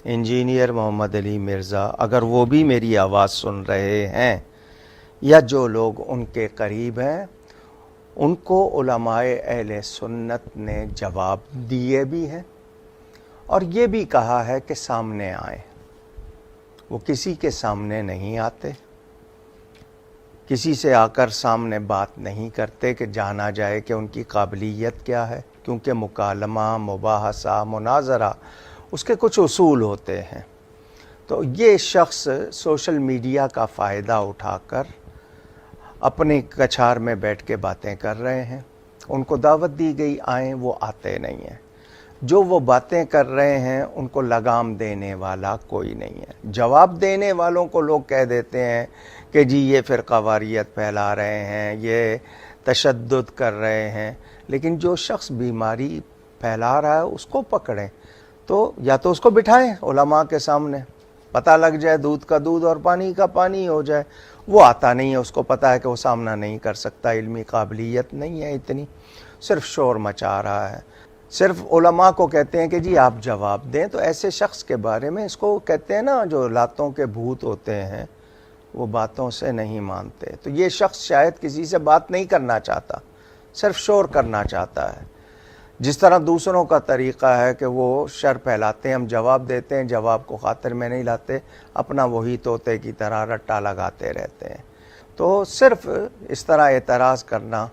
Engineer محمد علی مرزا اگر وہ بھی میری آواز سن رہے ہیں یا جو لوگ ان کے قریب ہیں، ان کو علماء اہل سنت نے جواب دیے بھی ہیں اور یہ بھی کہا ہے کہ سامنے آئیں۔ وہ کسی کے سامنے نہیں آتے، کسی سے آ کر سامنے بات نہیں کرتے کہ جانا جائے کہ ان کی قابلیت کیا ہے، کیونکہ مکالمہ، مباحثہ، مناظرہ اس کے کچھ اصول ہوتے ہیں۔ تو یہ شخص سوشل میڈیا کا فائدہ اٹھا کر اپنے کچھار میں بیٹھ کے باتیں کر رہے ہیں۔ ان کو دعوت دی گئی آئیں، وہ آتے نہیں ہیں۔ جو وہ باتیں کر رہے ہیں ان کو لگام دینے والا کوئی نہیں ہے۔ جواب دینے والوں کو لوگ کہہ دیتے ہیں کہ جی یہ فرقہ واریت پھیلا رہے ہیں، یہ تشدد کر رہے ہیں، لیکن جو شخص بیماری پھیلا رہا ہے اس کو پکڑیں، تو یا تو اس کو بٹھائیں علماء کے سامنے، پتہ لگ جائے، دودھ کا دودھ اور پانی کا پانی ہو جائے۔ وہ آتا نہیں ہے، اس کو پتہ ہے کہ وہ سامنا نہیں کر سکتا، علمی قابلیت نہیں ہے اتنی، صرف شور مچا رہا ہے۔ صرف علماء کو کہتے ہیں کہ جی آپ جواب دیں، تو ایسے شخص کے بارے میں اس کو کہتے ہیں نا جو لاتوں کے بھوت ہوتے ہیں، وہ باتوں سے نہیں مانتے۔ تو یہ شخص شاید کسی سے بات نہیں کرنا چاہتا، صرف شور کرنا چاہتا ہے۔ جس طرح دوسروں کا طریقہ ہے کہ وہ شر پھیلاتے ہیں، ہم جواب دیتے ہیں، جواب کو خاطر میں نہیں لاتے، اپنا وہی طوطے کی طرح رٹا لگاتے رہتے ہیں۔ تو صرف اس طرح اعتراض کرنا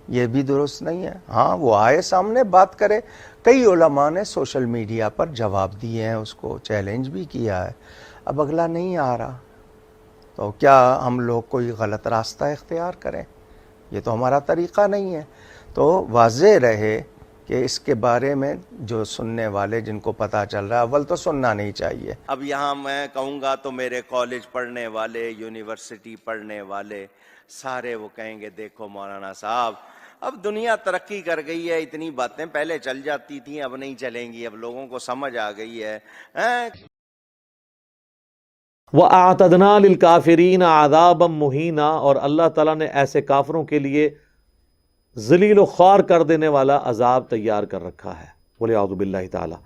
یہ بھی درست نہیں ہے۔ ہاں وہ آئے سامنے بات کرے۔ کئی علماء نے سوشل میڈیا پر جواب دیے ہیں، اس کو چیلنج بھی کیا ہے، اب اگلا نہیں آ رہا، تو کیا ہم لوگ کوئی غلط راستہ اختیار کریں؟ یہ تو ہمارا طریقہ نہیں ہے۔ تو واضح رہے کہ اس کے بارے میں جو سننے والے جن کو پتہ چل رہا ہے، اول تو سننا نہیں چاہیے۔ اب یہاں میں کہوں گا تو میرے کالج پڑھنے والے، یونیورسٹی پڑھنے والے سارے وہ کہیں گے دیکھو مولانا صاحب اب دنیا ترقی کر گئی ہے، اتنی باتیں پہلے چل جاتی تھیں اب نہیں چلیں گی، اب لوگوں کو سمجھ آ گئی ہے۔ وَأَعْتَدْنَا لِلْكَافِرِينَ عَذَابًا مُهِينًا، اور اللہ تعالیٰ نے ایسے کافروں کے لیے ذلیل و خوار کر دینے والا عذاب تیار کر رکھا ہے۔ وَلِعَوْذُ بِاللَّهِ تعالیٰ۔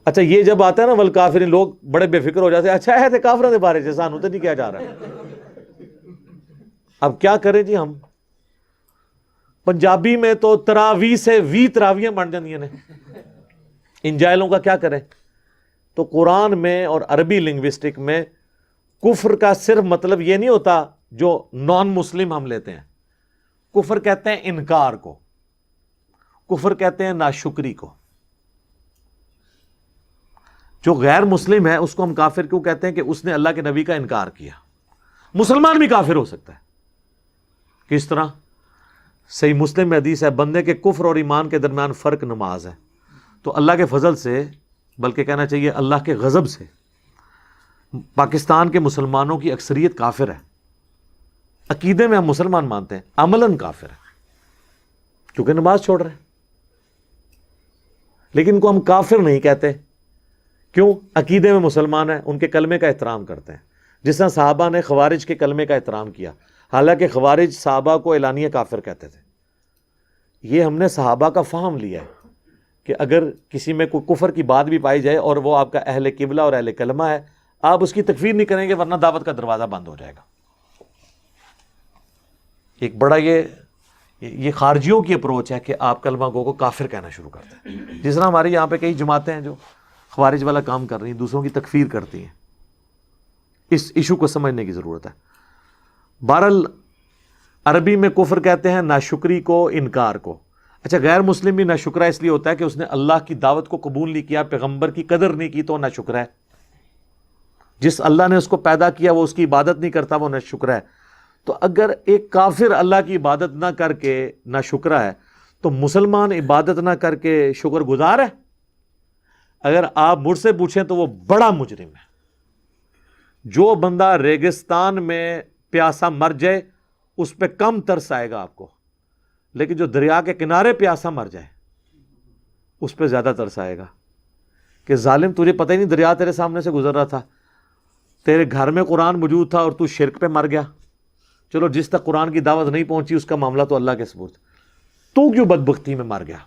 اچھا یہ جب آتا ہے نا والکافرین، لوگ بڑے بے فکر ہو جاتے ہیں، اچھا ہے کافروں کے بارے سے سانو تو نہیں کیا جا رہا ہے۔ اب کیا کریں جی ہم؟ پنجابی میں تو تراوی سے وی تراویاں بن جاندیاں نے، ان جاہلوں کا کیا کریں؟ تو قرآن میں اور عربی لنگوسٹک میں کفر کا صرف مطلب یہ نہیں ہوتا جو نان مسلم ہم لیتے ہیں۔ کفر کہتے ہیں انکار کو، کفر کہتے ہیں ناشکری کو۔ جو غیر مسلم ہے اس کو ہم کافر کیوں کہتے ہیں؟ کہ اس نے اللہ کے نبی کا انکار کیا۔ مسلمان بھی کافر ہو سکتا ہے۔ کس طرح؟ صحیح مسلم میں حدیث ہے، بندے کے کفر اور ایمان کے درمیان فرق نماز ہے۔ تو اللہ کے فضل سے، بلکہ کہنا چاہیے اللہ کے غضب سے، پاکستان کے مسلمانوں کی اکثریت کافر ہے۔ عقیدے میں ہم مسلمان مانتے ہیں، عملاً کافر ہے کیونکہ نماز چھوڑ رہے ہیں، لیکن ان کو ہم کافر نہیں کہتے۔ کیوں؟ عقیدے میں مسلمان ہیں، ان کے کلمے کا احترام کرتے ہیں، جس طرح صحابہ نے خوارج کے کلمے کا احترام کیا، حالانکہ خوارج صحابہ کو اعلانیہ کافر کہتے تھے۔ یہ ہم نے صحابہ کا فہم لیا ہے کہ اگر کسی میں کوئی کفر کی بات بھی پائی جائے اور وہ آپ کا اہل قبلہ اور اہل کلمہ ہے، آپ اس کی تکفیر نہیں کریں گے ورنہ دعوت کا دروازہ بند ہو جائے گا۔ ایک بڑا یہ خارجیوں کی اپروچ ہے کہ آپ کلمہ گو کو کافر کہنا شروع کرتے ہیں، جس طرح ہمارے یہاں پہ کئی جماعتیں ہیں جو خوارج والا کام کر رہی ہیں، دوسروں کی تکفیر کرتی ہیں۔ اس ایشو کو سمجھنے کی ضرورت ہے۔ بہرحال عربی میں کفر کہتے ہیں ناشکری کو، انکار کو۔ اچھا غیر مسلم بھی ناشکرا اس لیے ہوتا ہے کہ اس نے اللہ کی دعوت کو قبول نہیں کیا، پیغمبر کی قدر نہیں کی، تو ناشکرا ہے۔ جس اللہ نے اس کو پیدا کیا وہ اس کی عبادت نہیں کرتا، وہ ناشکرا ہے۔ تو اگر ایک کافر اللہ کی عبادت نہ کر کے ناشکرا ہے تو مسلمان عبادت نہ کر کے شکر گزار ہے؟ اگر آپ مجھ سے پوچھیں تو وہ بڑا مجرم ہے۔ جو بندہ ریگستان میں پیاسا مر جائے اس پہ کم ترس آئے گا آپ کو، لیکن جو دریا کے کنارے پیاسا مر جائے اس پہ زیادہ ترس آئے گا کہ ظالم تجھے پتہ ہی نہیں دریا تیرے سامنے سے گزر رہا تھا، تیرے گھر میں قرآن موجود تھا اور تو شرک پہ مر گیا۔ چلو جس تک قرآن کی دعوت نہیں پہنچی اس کا معاملہ تو اللہ کے سپرد، تو کیوں بدبختی میں مر گیا؟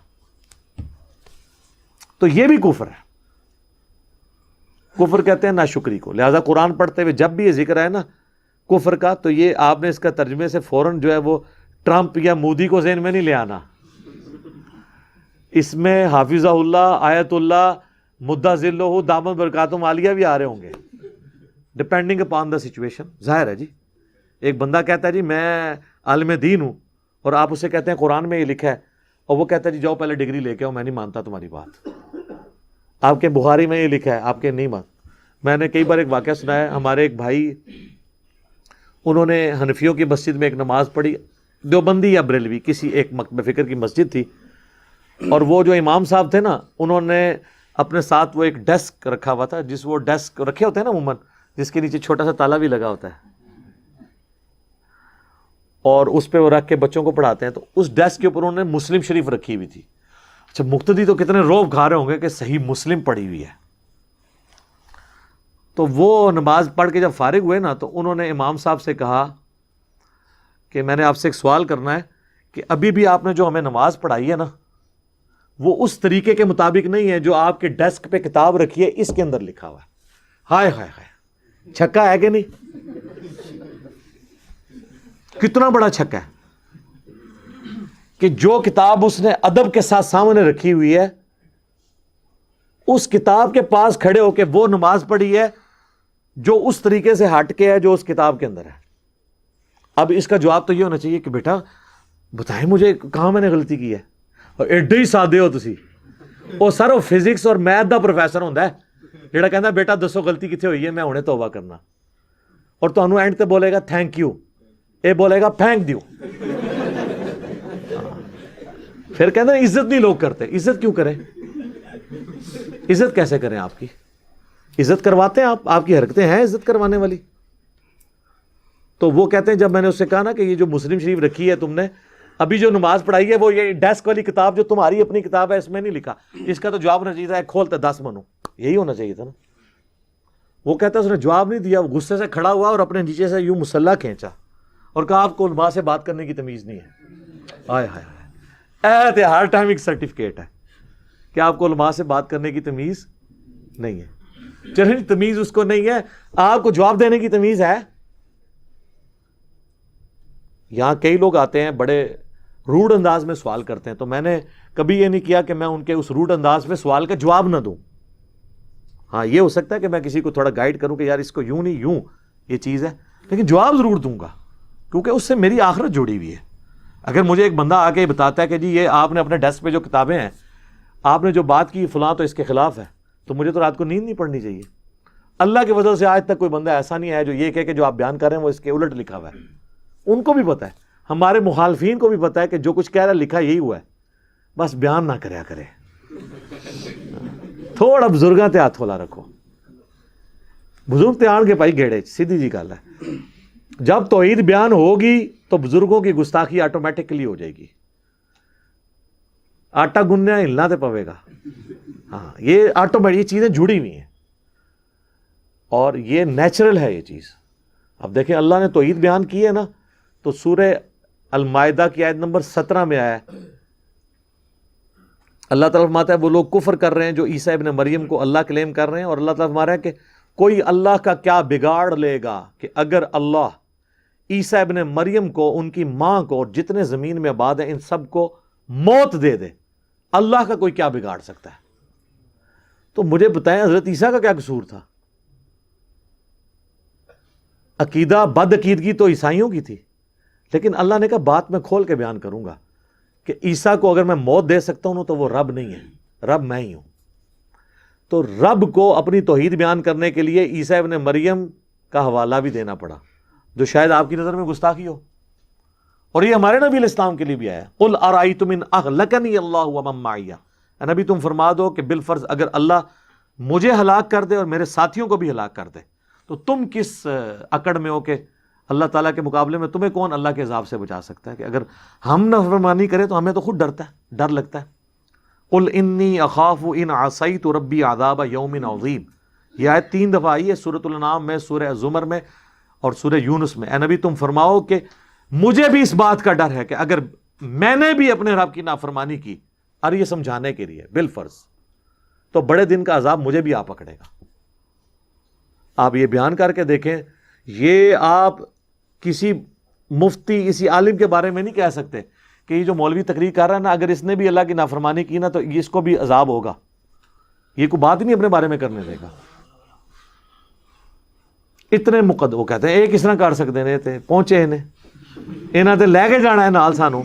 تو یہ بھی کفر ہے۔ کفر کہتے ہیں ناشکری کو. لہٰذا قرآن پڑھتے ہوئے جب بھی یہ ذکر ہے نا کفر کا, تو یہ آپ نے اس کا ترجمے سے فوراً جو ہے وہ ٹرمپ یا مودی کو ذہن میں نہیں لے آنا. اس میں حافظہ اللہ, آیت اللہ, مدہ ذلہ, دامت برکاتہم عالیہ بھی آ رہے ہوں گے, ڈپینڈنگ اپان دا سچویشن. ظاہر ہے جی, ایک بندہ کہتا ہے جی میں عالم دین ہوں, اور آپ اسے کہتے ہیں قرآن میں یہ لکھا ہے, اور وہ کہتا ہے جی جاؤ پہلے ڈگری لے کے آؤ, میں نہیں مانتا تمہاری بات, آپ کے بخاری میں یہ لکھا ہے, آپ کے نہیں مان. میں نے کئی بار ایک واقعہ سنا ہے, ہمارے ایک بھائی انہوں نے حنفیوں کی مسجد میں ایک نماز پڑھی, دیوبندی یا بریلوی کسی ایک مکتبہ فکر کی مسجد تھی, اور وہ جو امام صاحب تھے نا انہوں نے اپنے ساتھ وہ ایک ڈیسک رکھا ہوا تھا, جس وہ ڈیسک رکھے ہوتے ہیں نا عموماً, جس کے نیچے چھوٹا سا تالا بھی لگا ہوتا ہے, اور اس پہ وہ رکھ کے بچوں کو پڑھاتے ہیں. تو اس ڈیسک کے اوپر انہوں نے مسلم شریف رکھی ہوئی تھی. اچھا مقتدی تو کتنے روب کھا رہے ہوں گے کہ صحیح مسلم پڑھی ہوئی ہے. تو وہ نماز پڑھ کے جب فارغ ہوئے نا, تو انہوں نے امام صاحب سے کہا کہ میں نے آپ سے ایک سوال کرنا ہے کہ ابھی بھی آپ نے جو ہمیں نماز پڑھائی ہے نا وہ اس طریقے کے مطابق نہیں ہے جو آپ کے ڈیسک پہ کتاب رکھی ہے اس کے اندر لکھا ہوا ہے. ہائے ہائے ہائے, چھکا ہے کہ نہیں؟ کتنا بڑا چھکا ہے کہ جو کتاب اس نے ادب کے ساتھ سامنے رکھی ہوئی ہے اس کتاب کے پاس کھڑے ہو کے وہ نماز پڑھی ہے جو اس طریقے سے ہٹ کے ہے جو اس کتاب کے اندر ہے. اب اس کا جواب تو یہ ہونا چاہیے کہ بیٹا بتائیں مجھے کہاں میں نے غلطی کی ہے, اور ایڈے ہی سادے ہو تسی, وہ سر وہ فزکس اور میتھ دا پروفیسر ہوندا ہے جڑا کہندا بیٹا دسو غلطی کتنے ہوئی ہے میں ہنے توبہ کرنا, اور تانوں اینڈ تے بولے گا تھینک یو, اے بولے گا پھینک دیو. پھر کہتے ہیں عزت نہیں لوگ کرتے. عزت کیوں کریں؟ عزت کیسے کریں؟ آپ کی عزت کرواتے ہیں آپ کی حرکتیں ہیں عزت کروانے والی. تو وہ کہتے ہیں جب میں نے اس سے کہا نا کہ یہ جو مسلم شریف رکھی ہے تم نے, ابھی جو نماز پڑھائی ہے وہ یہ ڈیسک والی کتاب جو تمہاری اپنی کتاب ہے اس میں نہیں لکھا. اس کا تو جواب ہونا چاہیے تھا کھولتے 10 منو, یہی ہونا چاہیے تھا نا. وہ کہتا ہے اس نے جواب نہیں دیا, وہ غصے سے کھڑا ہوا اور اپنے نیچے سے یوں مسلح کھینچا اور کہا آپ کو علماء سے بات کرنے کی تمیز نہیں ہے. ہائے ہائے ہائے, ہر ٹائم ایک سرٹیفکیٹ ہے کہ آپ کو علماء سے بات کرنے کی تمیز نہیں ہے. چلیں تمیز اس کو نہیں ہے, آپ کو جواب دینے کی تمیز ہے. یہاں کئی لوگ آتے ہیں بڑے روڈ انداز میں سوال کرتے ہیں, تو میں نے کبھی یہ نہیں کیا کہ میں ان کے اس روڈ انداز میں سوال کا جواب نہ دوں. ہاں یہ ہو سکتا ہے کہ میں کسی کو تھوڑا گائیڈ کروں کہ یار اس کو یوں نہیں یوں یہ چیز ہے, لیکن جواب ضرور دوں گا کیونکہ اس سے میری آخرت جڑی ہوئی ہے. اگر مجھے ایک بندہ آ کے بتاتا ہے کہ جی یہ آپ نے اپنے ڈیسک پہ جو کتابیں ہیں آپ نے جو بات کی فلاں تو اس کے خلاف ہے, تو مجھے تو رات کو نیند نہیں پڑنی چاہیے. اللہ کے فضل سے آج تک کوئی بندہ ایسا نہیں ہے جو یہ کہے کہ جو آپ بیان کر رہے ہیں وہ اس کے الٹ لکھا ہوا ہے. ان کو بھی پتا ہے, ہمارے مخالفین کو بھی پتا ہے کہ جو کچھ کہہ رہا ہے لکھا یہی ہوا ہے, بس بیان نہ کریا کرے. تھوڑا بزرگاں تے ہاتھ کھولا رکھو. بزرگ تے آن کے پائی گھیڑے, سیدھی جی گل ہے. جب توحید بیان ہوگی تو بزرگوں کی گستاخی آٹومیٹکلی ہو جائے گی. آٹا گننا ہلنا تے پوے گا. ہاں یہ آٹومیٹک, یہ چیزیں جڑی ہوئی ہیں اور یہ نیچرل ہے یہ چیز. اب دیکھیں اللہ نے توحید بیان کی ہے نا, تو سورہ المائدہ کی آیت نمبر 17 میں آیا ہے, اللہ تعالیٰ فرماتا ہے وہ لوگ کفر کر رہے ہیں جو عیسیٰ ابن مریم کو اللہ کلیم کر رہے ہیں, اور اللہ تعالیٰ فرما رہا ہے کہ کوئی اللہ کا کیا بگاڑ لے گا کہ اگر اللہ عیسیٰ ابن مریم کو, ان کی ماں کو اور جتنے زمین میں آباد ہیں ان سب کو موت دے دے, اللہ کا کوئی کیا بگاڑ سکتا ہے؟ تو مجھے بتائیں حضرت عیسیٰ کا کیا قصور تھا؟ عقیدہ بد عقیدگی تو عیسائیوں کی تھی, لیکن اللہ نے کہا بات میں کھول کے بیان کروں گا کہ عیسیٰ کو اگر میں موت دے سکتا ہوں تو وہ رب نہیں ہے, رب میں ہی ہوں. تو رب کو اپنی توحید بیان کرنے کے لیے عیسیٰ ابن مریم کا حوالہ بھی دینا پڑا, جو شاید آپ کی نظر میں گستاخی ہو. اور یہ ہمارے نبی علیہ السلام کے لیے بھی آیا, قل ارأیتم ان اہلکنی اللہ ومن معی, نبی تم فرما دو کہ بالفرض اگر اللہ مجھے ہلاک کر دے اور میرے ساتھیوں کو بھی ہلاک کر دے تو تم کس اکڑ میں ہو کہ اللہ تعالیٰ کے مقابلے میں تمہیں کون اللہ کے عذاب سے بچا سکتا ہے؟ کہ اگر ہم نافرمانی کریں تو ہمیں تو خود ڈر لگتا ہے. قل انی اخاف ان عصیت ربی عذاب یوم عظیم, یہ آیت 3 دفعہ آئی ہے سورۃ الانعام میں, سورہ زمر میں اور سورہ یونس میں. اے نبی تم فرماؤ کہ مجھے بھی اس بات کا ڈر ہے کہ اگر میں نے بھی اپنے رب کی نافرمانی کی, اور یہ سمجھانے کے لیے بالفرض, تو بڑے دن کا عذاب مجھے بھی آ پکڑے گا. آپ یہ بیان کر کے دیکھیں، یہ آپ کسی مفتی کسی عالم کے بارے میں نہیں کہہ سکتے کہ یہ جو مولوی تقریر کر رہا ہے نا، اگر اس نے بھی اللہ کی نافرمانی کی نا تو اس کو بھی عذاب ہوگا. یہ کوئی بات ہی نہیں اپنے بارے میں کرنے دے گا. اتنے وہ کہتے ہیں کس طرح کر سکتے ہیں تے پہنچے انہیں تے لے کے جانا ہے نال سانو.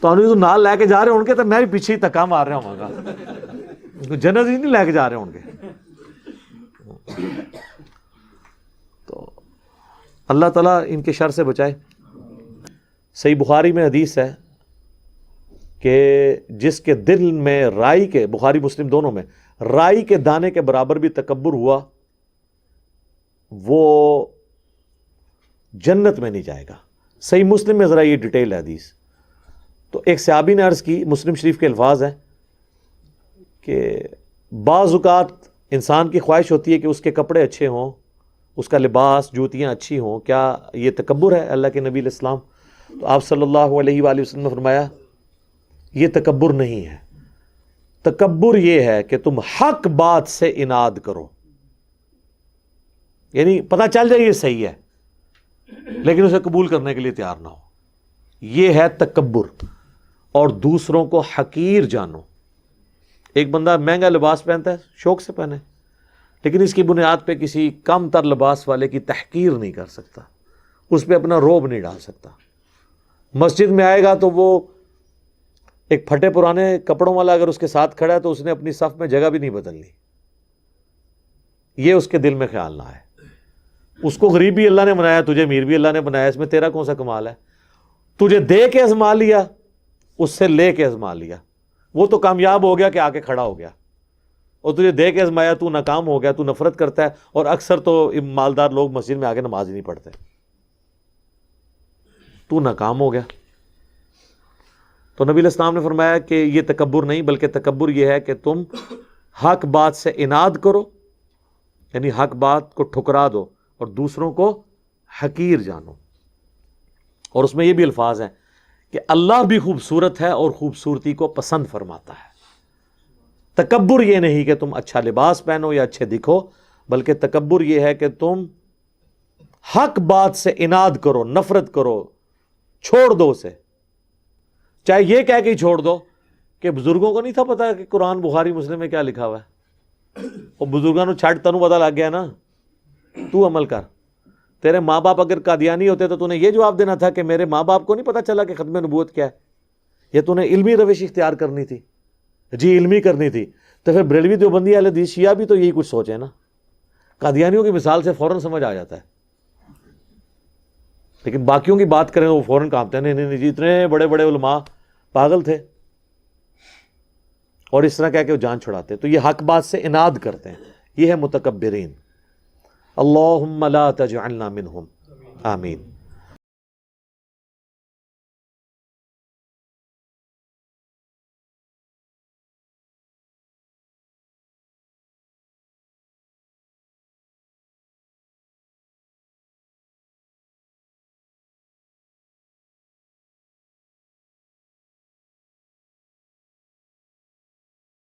تو نال لے کے جا رہے ہوں گے تو میں بھی پیچھے ہی تکا مار رہا ہوں گا. جنت ہی نہیں لے کے جا رہے ہوں گے. تو اللہ تعالیٰ ان کے شر سے بچائے. صحیح بخاری میں حدیث ہے کہ جس کے دل میں رائی کے، بخاری مسلم دونوں میں، رائی کے دانے کے برابر بھی تکبر ہوا، وہ جنت میں نہیں جائے گا. صحیح مسلم میں ذرا یہ ڈیٹیل ہے حدیث. تو ایک صحابی نے عرض کی، مسلم شریف کے الفاظ ہیں کہ بعض اوقات انسان کی خواہش ہوتی ہے کہ اس کے کپڑے اچھے ہوں، اس کا لباس، جوتیاں اچھی ہوں. کیا یہ تکبر ہے؟ اللہ کے نبی علیہ السلام. تو آپ صلی اللہ علیہ وآلہ وسلم نے فرمایا یہ تکبر نہیں ہے. تکبر یہ ہے کہ تم حق بات سے اناد کرو، یعنی پتہ چل جائے یہ صحیح ہے لیکن اسے قبول کرنے کے لیے تیار نہ ہو. یہ ہے تکبر. اور دوسروں کو حقیر جانو. ایک بندہ مہنگا لباس پہنتا ہے، شوق سے پہنے، لیکن اس کی بنیاد پہ کسی کم تر لباس والے کی تحقیر نہیں کر سکتا، اس پہ اپنا روب نہیں ڈال سکتا. مسجد میں آئے گا تو وہ ایک پھٹے پرانے کپڑوں والا اگر اس کے ساتھ کھڑا ہے تو اس نے اپنی صف میں جگہ بھی نہیں بدلنی. یہ اس کے دل میں خیال نہ آئے. اس کو غریب بھی اللہ نے بنایا، تجھے امیر بھی اللہ نے بنایا، اس میں تیرا کون سا کمال ہے؟ تجھے دے کے آزما لیا، اس سے لے کے آزما لیا. وہ تو کامیاب ہو گیا کہ آ کے کھڑا ہو گیا، اور تجھے دے کے آزمایا، تو ناکام ہو گیا. تو نفرت کرتا ہے، اور اکثر تو مالدار لوگ مسجد میں آ کے نماز ہی نہیں پڑھتے. تو ناکام ہو گیا. تو نبی علیہ السلام نے فرمایا کہ یہ تکبر نہیں، بلکہ تکبر یہ ہے کہ تم حق بات سے اناد کرو، یعنی حق بات کو ٹھکرا دو اور دوسروں کو حقیر جانو. اور اس میں یہ بھی الفاظ ہیں کہ اللہ بھی خوبصورت ہے اور خوبصورتی کو پسند فرماتا ہے. تکبر یہ نہیں کہ تم اچھا لباس پہنو یا اچھے دکھو، بلکہ تکبر یہ ہے کہ تم حق بات سے اناد کرو، نفرت کرو، چھوڑ دو اسے. چاہے یہ کہہ کے ہی چھوڑ دو کہ بزرگوں کو نہیں تھا پتا کہ قرآن بخاری مسلم میں کیا لکھا ہوا ہے، اور بزرگوں نے چھٹ تنوں پتا لگ گیا نا، تو عمل کر. تیرے ماں باپ اگر قادیانی ہوتے تو نے یہ جواب دینا تھا کہ میرے ماں باپ کو نہیں پتا چلا کہ ختم نبوت کیا ہے. یہ تو نے علمی روش اختیار کرنی تھی، جی علمی کرنی تھی. تو پھر بریلوی دیوبندی اہل حدیث شیعہ بھی تو یہی کچھ سوچے نا. قادیانیوں کی مثال سے فوراً سمجھ آ جاتا ہے، لیکن باقیوں کی بات کریں وہ فوراً کانپتے ہیں. نہیں جی، اتنے بڑے بڑے علماء پاگل تھے، اور اس طرح کہہ کے وہ جان چھڑاتے. تو یہ حق بات سے اناد کرتے ہیں، یہ ہے متکبرین. اللہم لا تجعلنا منہم، آمین.